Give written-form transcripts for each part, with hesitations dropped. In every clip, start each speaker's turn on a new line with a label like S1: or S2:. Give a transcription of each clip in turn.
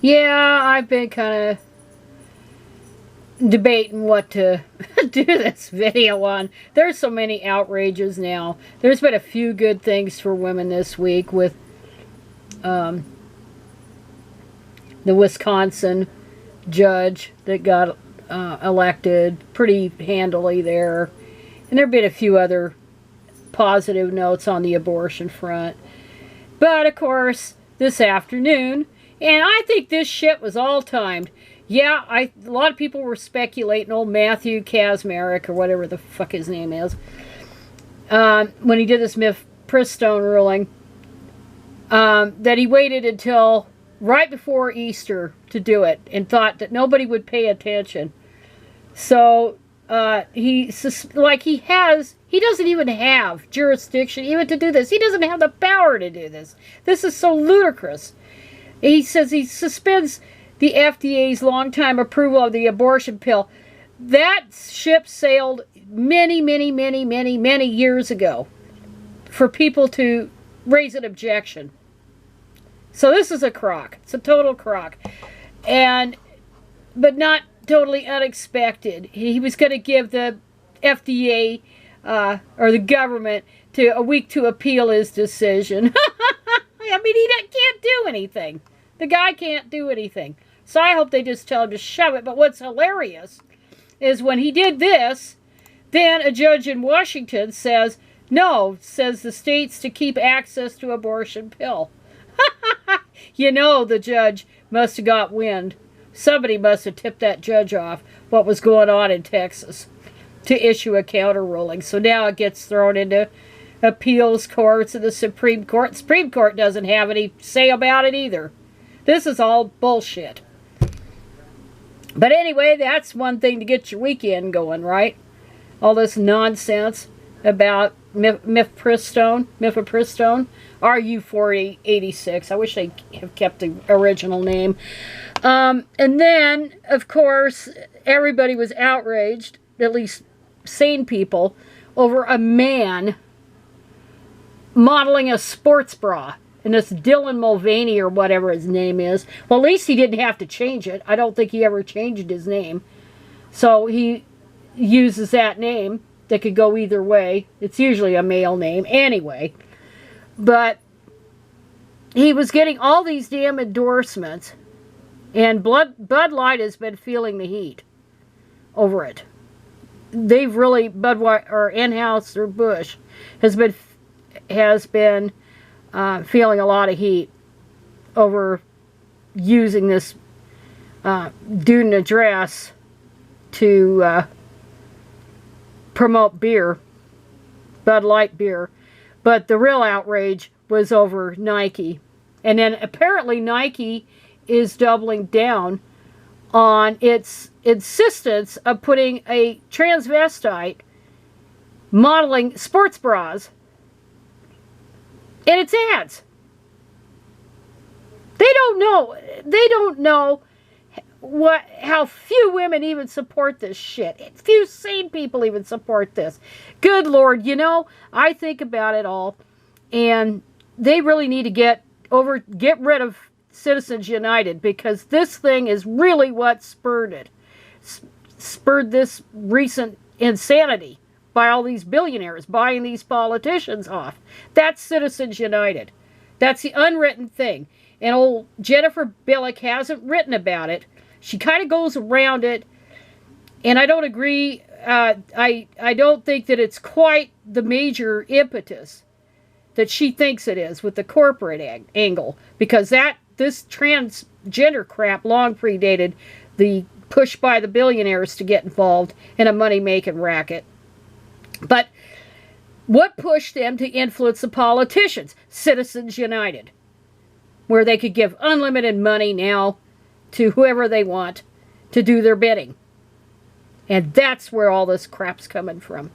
S1: Yeah, I've been kind of debating what to do this video on. There's so many outrages now. There's been a few good things for women this week with um, the Wisconsin judge that got elected pretty handily there. And there have been a few other positive notes on the abortion front. But of course, this afternoon, and I think this shit was all timed. Yeah, a lot of people were speculating old Matthew Kacsmaryk, or whatever the fuck his name is, when he did this Mifepristone ruling, that he waited until right before Easter to do it and thought that nobody would pay attention. So he doesn't even have jurisdiction even to do this. He doesn't have the power to do this. This is so ludicrous. He says he suspends the FDA's longtime approval of the abortion pill. That ship sailed many, many, many, many, many years ago for people to raise an objection. So this is a crock. It's a total crock. But not totally unexpected. He was going to give the FDA or the government a week to appeal his decision. I mean, he can't do anything. The guy can't do anything. So I hope they just tell him to shove it. But what's hilarious is when he did this, then a judge in Washington says the states to keep access to abortion pill. The judge must have got wind. Somebody must have tipped that judge off what was going on in Texas to issue a counter ruling. So now it gets thrown into appeals courts and the Supreme Court. The Supreme Court doesn't have any say about it either. This is all bullshit. But anyway, that's one thing to get your weekend going, right? All this nonsense about Mifepristone, RU-486. I wish they have kept the original name. And then, of course, everybody was outraged, at least sane people, over a man modeling a sports bra. And this Dylan Mulvaney, or whatever his name is, well, at least he didn't have to change it. I don't think he ever changed his name. So he uses that name that could go either way. It's usually a male name anyway. But he was getting all these damn endorsements. And Bud Light has been feeling the heat over it. They've really, Budweiser, or Anheuser Busch, has been feeling a lot of heat over using this student address to promote beer, Bud Light beer. But the real outrage was over Nike. And then apparently Nike is doubling down on its insistence of putting a transvestite modeling sports bras in its ads. They don't know how few women even support this shit. Few sane people even support this. Good Lord, I think about it all, and they really need to get rid of Citizens United, because this thing is really what spurred this recent insanity by all these billionaires buying these politicians off. That's Citizens United. That's the unwritten thing. And old Jennifer Billick hasn't written about it. She kind of goes around it, and I don't agree. I don't think that it's quite the major impetus that she thinks it is with the corporate angle, because this transgender crap long predated the push by the billionaires to get involved in a money-making racket. But what pushed them to influence the politicians? Citizens United, where they could give unlimited money now to whoever they want to do their bidding. And that's where all this crap's coming from.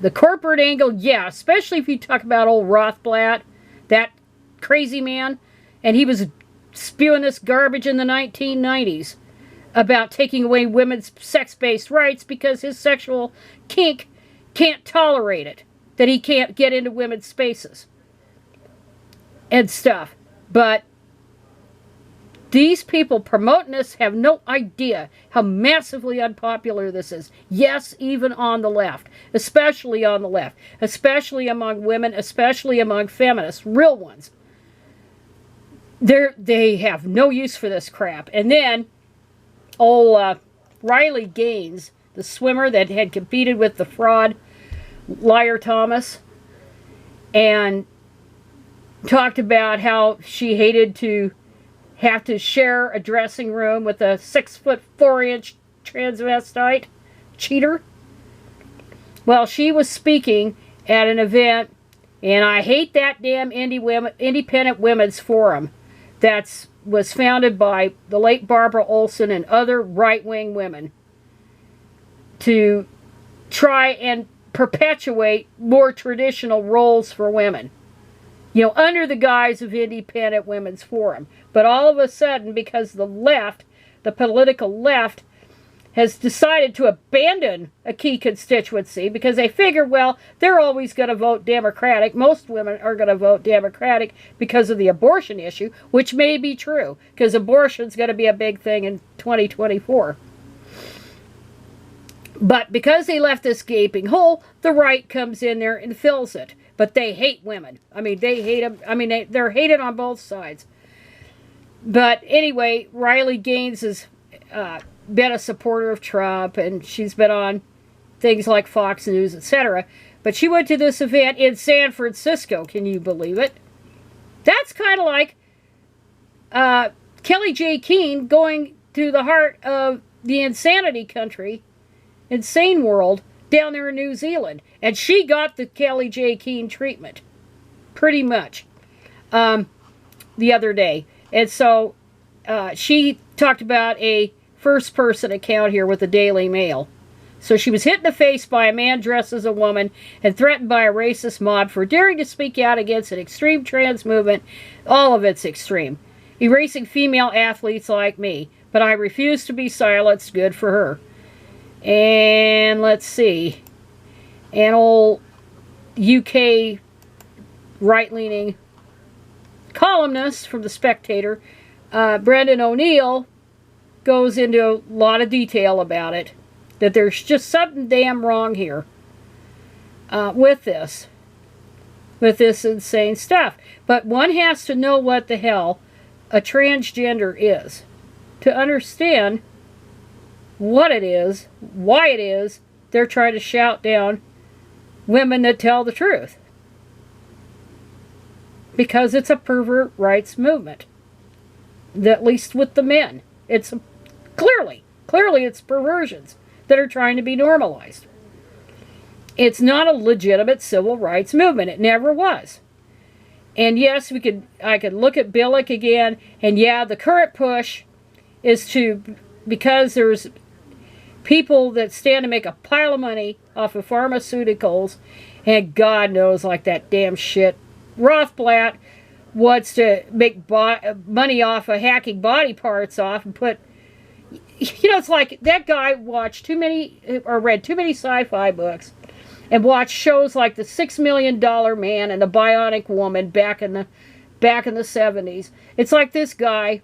S1: The corporate angle, yeah, especially if you talk about old Rothblatt, that crazy man, and he was spewing this garbage in the 1990s about taking away women's sex-based rights because his sexual kink can't tolerate it, that he can't get into women's spaces and stuff. But These people promoting this have no idea how massively unpopular this is. Yes, even on the left. Especially on the left. Especially among women. Especially among feminists. Real ones. They have no use for this crap. And then, old Riley Gaines, the swimmer that had competed with the fraud, Liar Thomas, and talked about how she hated to have to share a dressing room with a 6'4" transvestite cheater. Well, she was speaking at an event, and I hate that damn Independent Women's Forum that was founded by the late Barbara Olson and other right-wing women to try and perpetuate more traditional roles for women. You know, under the guise of Independent Women's Forum. But all of a sudden, because the left, the political left, has decided to abandon a key constituency because they figure, well, they're always going to vote Democratic. Most women are going to vote Democratic because of the abortion issue, which may be true, because abortion's going to be a big thing in 2024. But because they left this gaping hole, the right comes in there and fills it. But they hate women. I mean, they hate them. I mean, they're hated on both sides. But anyway, Riley Gaines has been a supporter of Trump, and she's been on things like Fox News, etc. But she went to this event in San Francisco. Can you believe it? That's kind of like Kelly J. Keane going to the heart of the insanity country, insane world, down there in New Zealand. And she got the Kelly J. Keane treatment. Pretty much. The other day. And so she talked about a first-person account here with the Daily Mail. So she was hit in the face by a man dressed as a woman and threatened by a racist mob for daring to speak out against an extreme trans movement. All of it's extreme. Erasing female athletes like me. But I refuse to be silenced. Good for her. And let's see, an old UK right-leaning columnist from The Spectator, Brendan O'Neill, goes into a lot of detail about it, that there's just something damn wrong here with this insane stuff. But one has to know what the hell a transgender is to understand what it is, why it is they're trying to shout down women that tell the truth. Because it's a pervert rights movement. At least with the men. It's clearly it's perversions that are trying to be normalized. It's not a legitimate civil rights movement. It never was. And yes, I could look at Billick again, and yeah, the current push is because there's people that stand to make a pile of money off of pharmaceuticals, and God knows, like that damn shit, Rothblatt wants to make money off of hacking body parts off and put, you know, it's like that guy watched too many, or read too many sci-fi books, and watched shows like The $6 Million Man and The Bionic Woman back in the 70s. It's like this guy,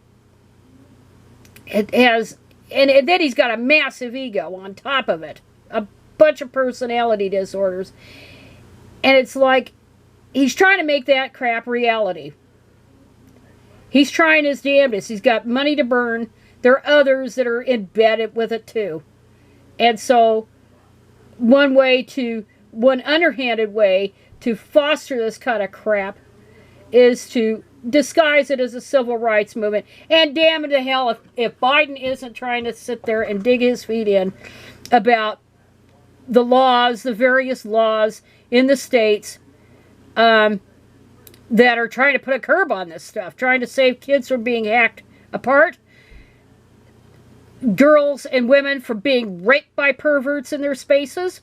S1: it has. And then he's got a massive ego on top of it. A bunch of personality disorders. And it's like, he's trying to make that crap reality. He's trying his damnedest. He's got money to burn. There are others that are embedded with it too. And so, one underhanded way to foster this kind of crap is to disguise it as a civil rights movement. And damn it to hell if Biden isn't trying to sit there and dig his feet in about the laws, the various laws in the states that are trying to put a curb on this stuff, trying to save kids from being hacked apart, girls and women from being raped by perverts in their spaces,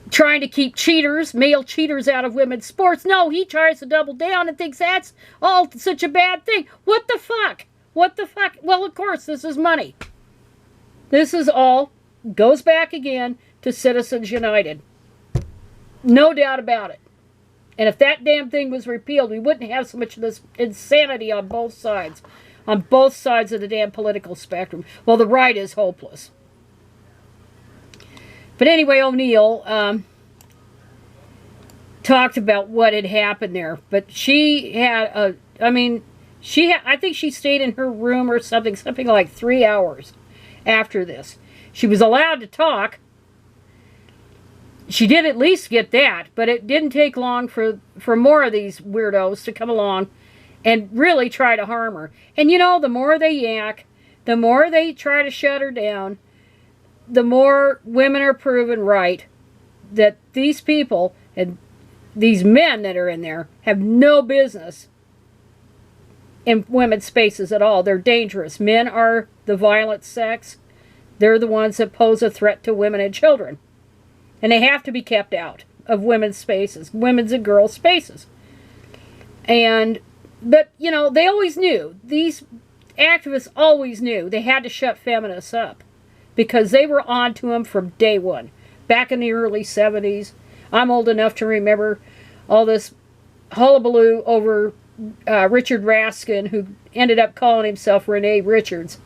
S1: trying to keep male cheaters out of women's sports. No, he tries to double down and thinks that's all such a bad thing. What the fuck? What the fuck? Well, of course, this is money. This is all, goes back again to Citizens United. No doubt about it. And if that damn thing was repealed, we wouldn't have so much of this insanity on both sides. On both sides of the damn political spectrum. Well, the right is hopeless. But anyway, O'Neill talked about what had happened there. But she had I think she stayed in her room or something like 3 hours after this. She was allowed to talk. She did at least get that, but it didn't take long for more of these weirdos to come along and really try to harm her. And you know, the more they yak, the more they try to shut her down, the more women are proven right that these people and these men that are in there have no business in women's spaces at all. They're dangerous. Men are the violent sex. They're the ones that pose a threat to women and children. And they have to be kept out of women's spaces, women's and girls' spaces. But, you know, they always knew. These activists always knew they had to shut feminists up because they were on to them from day one. Back in the early 70s, I'm old enough to remember all this hullabaloo over Richard Raskin, who ended up calling himself Renee Richards.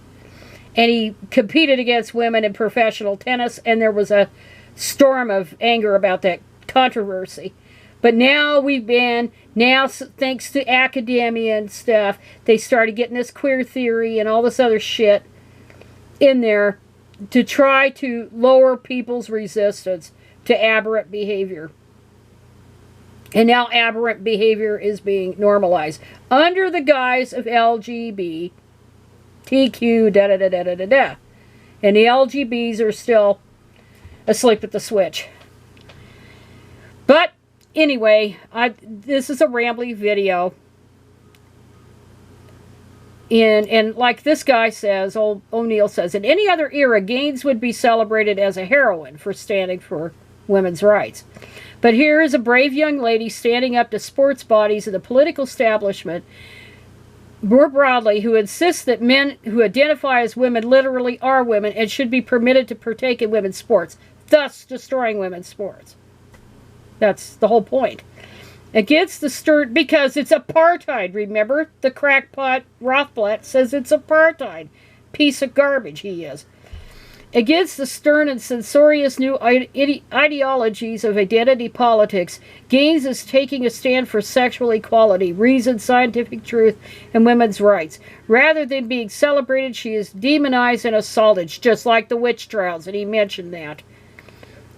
S1: And he competed against women in professional tennis, and there was a storm of anger about that controversy. But now thanks to academia and stuff, they started getting this queer theory and all this other shit in there to try to lower people's resistance to aberrant behavior. And now aberrant behavior is being normalized under the guise of LGBTQ, da-da-da-da-da-da-da. And the LGBs are still asleep at the switch. But anyway, this is a rambly video. And like this guy says, O'Neill says, in any other era, Gaines would be celebrated as a heroine for standing for women's rights. But here is a brave young lady standing up to sports bodies and the political establishment more broadly, who insists that men who identify as women literally are women and should be permitted to partake in women's sports, thus destroying women's sports. That's the whole point. Against the stern, because it's apartheid, remember? The crackpot Rothblatt says it's apartheid. Piece of garbage he is. Against the stern and censorious new ideologies of identity politics, Gaines is taking a stand for sexual equality, reason, scientific truth, and women's rights. Rather than being celebrated, she is demonized and assaulted, just like the witch trials, and he mentioned that.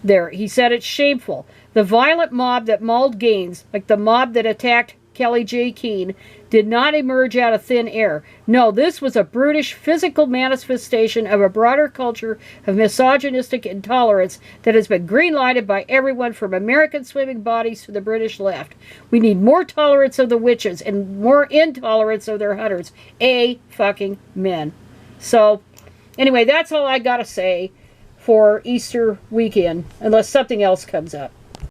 S1: There, he said it's shameful. The violent mob that mauled Gaines, like the mob that attacked Kelly J. Keene, did not emerge out of thin air. No, this was a brutish physical manifestation of a broader culture of misogynistic intolerance that has been green-lighted by everyone from American swimming bodies to the British left. We need more tolerance of the witches and more intolerance of their hunters. Fucking men. So, anyway, that's all I gotta say for Easter weekend, unless something else comes up.